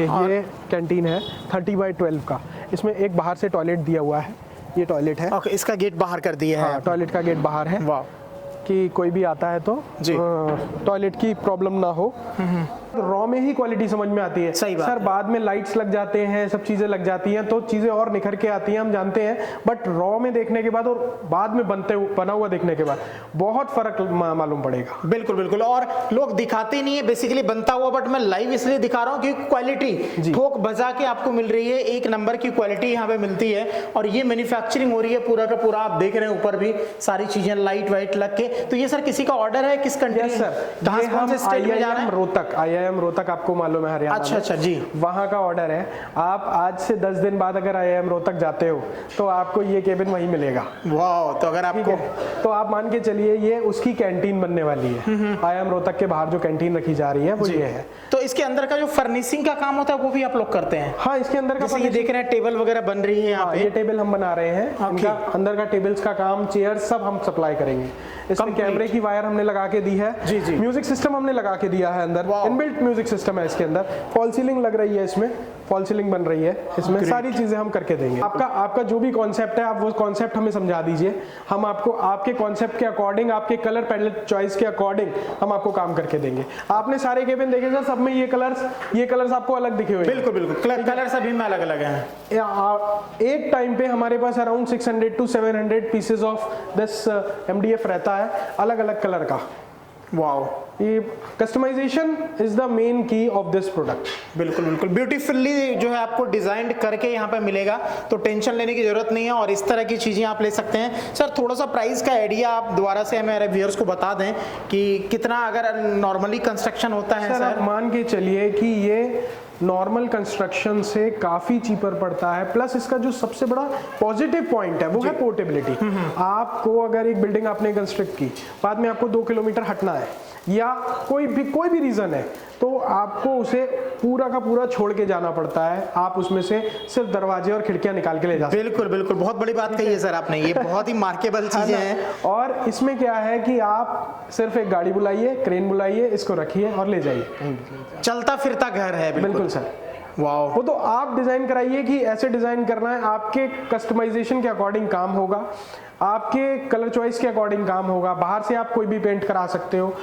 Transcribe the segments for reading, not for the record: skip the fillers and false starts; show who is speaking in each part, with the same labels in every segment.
Speaker 1: ये कैंटीन है 30x12 का। इसमें एक बाहर से टॉयलेट दिया हुआ है, ये टॉयलेट है।
Speaker 2: ओके, इसका गेट बाहर कर दिया है।
Speaker 1: टॉयलेट का गेट बाहर है।
Speaker 2: वाह,
Speaker 1: कि कोई भी आता है तो टॉयलेट की प्रॉब्लम ना हो। रॉ में ही क्वालिटी समझ में आती है।
Speaker 2: सही बात
Speaker 1: सर
Speaker 2: है।
Speaker 1: बाद में लाइट्स लग जाते हैं, सब चीजें लग जाती हैं तो चीजें और निखर के आती हैं, हम जानते हैं। बट रॉ में देखने के बाद और बाद में बना हुआ देखने के बाद बहुत फर्क मालूम पड़ेगा।
Speaker 2: बिल्कुल बिल्कुल। और लोग दिखाते नहीं है बेसिकली बनता हुआ, बट मैं लाइव इसलिए दिखा रहा हूँ क्योंकि क्वालिटी ठोक बजा के आपको मिल रही है। एक नंबर की क्वालिटी यहाँ पे मिलती है और ये मैन्युफैक्चरिंग हो रही है पूरा का पूरा। आप देख रहे हैं ऊपर भी सारी चीजें लाइट वाइट लग के। तो ये सर किसी का ऑर्डर है, किस कंट्री
Speaker 1: सर?
Speaker 2: कहाँ से स्टेट में जा रहा है?
Speaker 1: रोहतक, IIM रोहतक आपको मालूम है, हरियाणा।
Speaker 2: अच्छा जी,
Speaker 1: वहाँ का ऑर्डर है। आप आज से 10 दिन बाद अगर IIM रोहतक जाते हो तो आपको ये केबिन वहीं मिलेगा।
Speaker 2: वाह, तो अगर आपको
Speaker 1: तो आप मान के चलिए ये उसकी कैंटीन बनने वाली है। IIM रोहतक के बाहर जो कैंटीन रखी जा रही है वो ये है।
Speaker 2: तो इसके अंदर का जो फर्निशिंग का काम होता है वो भी आप लोग करते हैं?
Speaker 1: हाँ, इसके अंदर का
Speaker 2: जैसे ये देख रहे हैं टेबल वगैरह बन रही है यहाँ पे।
Speaker 1: ये टेबल हम बना रहे हैं। इनका अंदर का टेबल्स का काम, चेयर सब हम सप्लाई करेंगे। इसमें कैमरे की वायर हमने लगा के दी है।
Speaker 2: जी।
Speaker 1: म्यूजिक सिस्टम हमने लगा के दिया है अंदर। इनबिल्ट म्यूजिक सिस्टम है इसके अंदर। फॉल सीलिंग लग रही है इसमें, फॉल सीलिंग बन रही है इसमें। सारी चीजें हम करके देंगे। आपका जो भी कॉन्सेप्ट है आप वो कॉन्सेप्ट हमें समझा दीजिए। हम आपको आपके कॉन्सेप्ट के अकॉर्डिंग, आपके कलर पैलेट चॉइस के अकॉर्डिंग हम आपको काम करके देंगे। आपने सारे केबिन देखे सर, सब में ये कलर्स आपको अलग दिखे हुए।
Speaker 2: बिल्कुल बिल्कुल, कलर सभी में अलग अलग हैं।
Speaker 1: एक टाइम पे हमारे पास around 600 to 700 pieces of this MDF रहता है, अलग अलग कलर का।
Speaker 2: वाओ,
Speaker 1: ये customisation is the main key of this product.
Speaker 2: बिल्कुल बिल्कुल, ब्यूटीफुली जो है आपको डिजाइन करके यहाँ पे मिलेगा, तो टेंशन लेने की जरूरत नहीं है और इस तरह की चीजें आप ले सकते हैं। सर थोड़ा सा प्राइस का आइडिया आप दोबारा से हमारे व्यूअर्स को बता दें कि कितना अगर नॉर्मली कंस्ट्रक्शन होता है?
Speaker 1: सर आप मान के चलिए कि ये नॉर्मल कंस्ट्रक्शन से काफ़ी चीपर पड़ता है। प्लस इसका जो सबसे बड़ा पॉजिटिव पॉइंट है वो है पोर्टेबिलिटी। आपको अगर एक बिल्डिंग आपने कंस्ट्रक्ट की, बाद में आपको 2 किलोमीटर हटना है या कोई भी रीज़न है, तो आपको उसे पूरा का पूरा छोड़ के जाना पड़ता है। आप उसमें से सिर्फ दरवाजे और खिड़कियां निकाल के ले जा सकते हैं।
Speaker 2: बिल्कुल बिल्कुल, बहुत बड़ी बात कही है सर आपने, ये बहुत ही मार्केबल चीजें हैं।
Speaker 1: और इसमें क्या है कि आप सिर्फ एक गाड़ी बुलाइए, क्रेन बुलाइए, इसको रखिए और ले जाइए।
Speaker 2: चलता फिरता घर है।
Speaker 1: बिल्कुल सर।
Speaker 2: वाओ,
Speaker 1: वो तो आप डिजाइन कराइए कि ऐसे डिजाइन करना है, आपके कस्टमाइजेशन के अकॉर्डिंग काम होगा, आपके कलर चॉइस के अकॉर्डिंग काम होगा। बाहर से आप कोई भी पेंट करा सकते हो।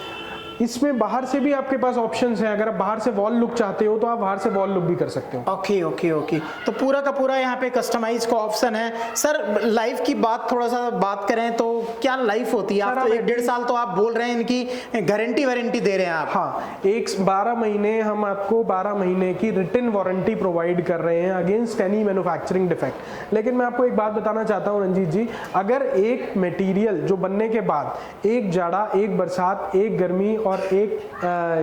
Speaker 1: इसमें बाहर से भी आपके पास ऑप्शंस हैं। अगर आप बाहर से वॉल लुक चाहते हो तो आप बाहर से वॉल लुक भी कर सकते हो।
Speaker 2: ओके ओके ओके, तो पूरा का पूरा यहाँ पे कस्टमाइज का ऑप्शन है। सर लाइफ की थोड़ा सा बात करें तो क्या लाइफ होती है? आप तो 1.5 साल तो आप बोल रहे हैं इनकी गारंटी वारंटी दे रहे हैं आप?
Speaker 1: हाँ, 12 महीने हम आपको 12 महीने की रिटन वारंटी प्रोवाइड कर रहे हैं अगेंस्ट एनी मैन्युफैक्चरिंग डिफेक्ट। लेकिन मैं आपको एक बात बताना चाहता हूँ रंजीत जी, अगर एक मटेरियल जो बनने के बाद एक जाड़ा, एक बरसात, एक गर्मी और एक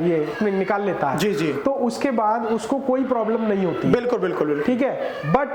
Speaker 1: ये निकाल लेता है,
Speaker 2: जी,
Speaker 1: तो उसके बाद उसको कोई प्रॉब्लम नहीं होती।
Speaker 2: बिल्कुल बिल्कुल,
Speaker 1: ठीक है। बट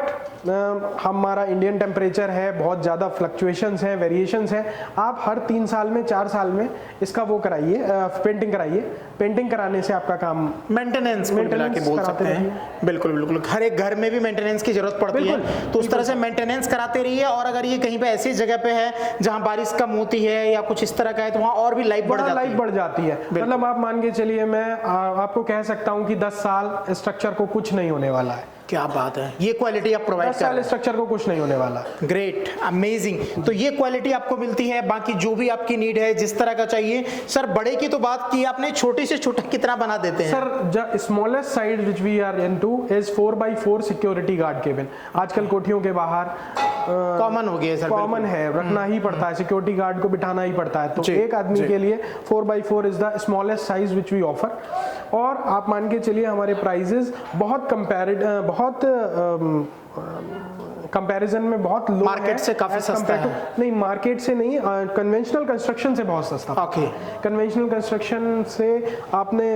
Speaker 1: हमारा इंडियन टेम्परेचर है, बहुत ज़्यादा फ्लक्चुएशंस हैं, वेरिएशंस हैं। आप हर 3 साल में, 4 साल में इसका वो कराइए, पेंटिंग कराइए। पेंटिंग कराने से आपका काम
Speaker 2: मेंटेनेंस के बोल सकते हैं। बिल्कुल बिल्कुल, हर एक घर में भी मेंटेनेंस की जरूरत पड़ती है, तो उस तरह से मेंटेनेंस कराते रहिए। और अगर ये कहीं पे ऐसी जगह पे है जहां बारिश कम होती है या कुछ इस तरह का है, तो वहां और भी लाइफ बढ़ जाती है।
Speaker 1: मतलब आप मान के चलिए, मैं आपको कह सकता हूं कि 10 साल स्ट्रक्चर को कुछ नहीं होने वाला है।
Speaker 2: क्या बात है, ये क्वालिटी आप प्रोवाइड कर रहे हैं।
Speaker 1: 10 साल स्ट्रक्चर को कुछ नहीं होने वाला।
Speaker 2: Great, amazing. तो ये क्वालिटी आपको मिलती है। बाकी जो भी आपकी नीड है, जिस तरह का चाहिए। सर बड़े की तो बात की आपने, छोटे से छोटा कितना बना देते हैं?
Speaker 1: Sir smallest size which we are into is 4x4 security guard cabin. आजकल कोठियों के बाहर
Speaker 2: कॉमन हो गया है सर,
Speaker 1: कॉमन है, रखना ही पड़ता है, सिक्योरिटी गार्ड को बिठाना ही पड़ता है। तो एक आदमी के लिए 4x4 is the smallest size which we offer. और आप मान के चलिए हमारे प्राइजेस बहुत कंपैरिजन में बहुत लो,
Speaker 2: मार्केट से काफी सस्ता है।
Speaker 1: नहीं, मार्केट से नहीं, कन्वेंशनल कंस्ट्रक्शन से बहुत सस्ता।
Speaker 2: ओके,
Speaker 1: कन्वेंशनल कंस्ट्रक्शन से आपने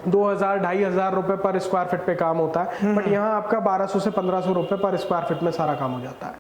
Speaker 1: 2000-2500 रुपए पर स्क्वायर फीट पे काम होता है, बट यहाँ आपका 1200 से 1500 रुपए पर स्क्वायर फीट में सारा काम हो जाता है।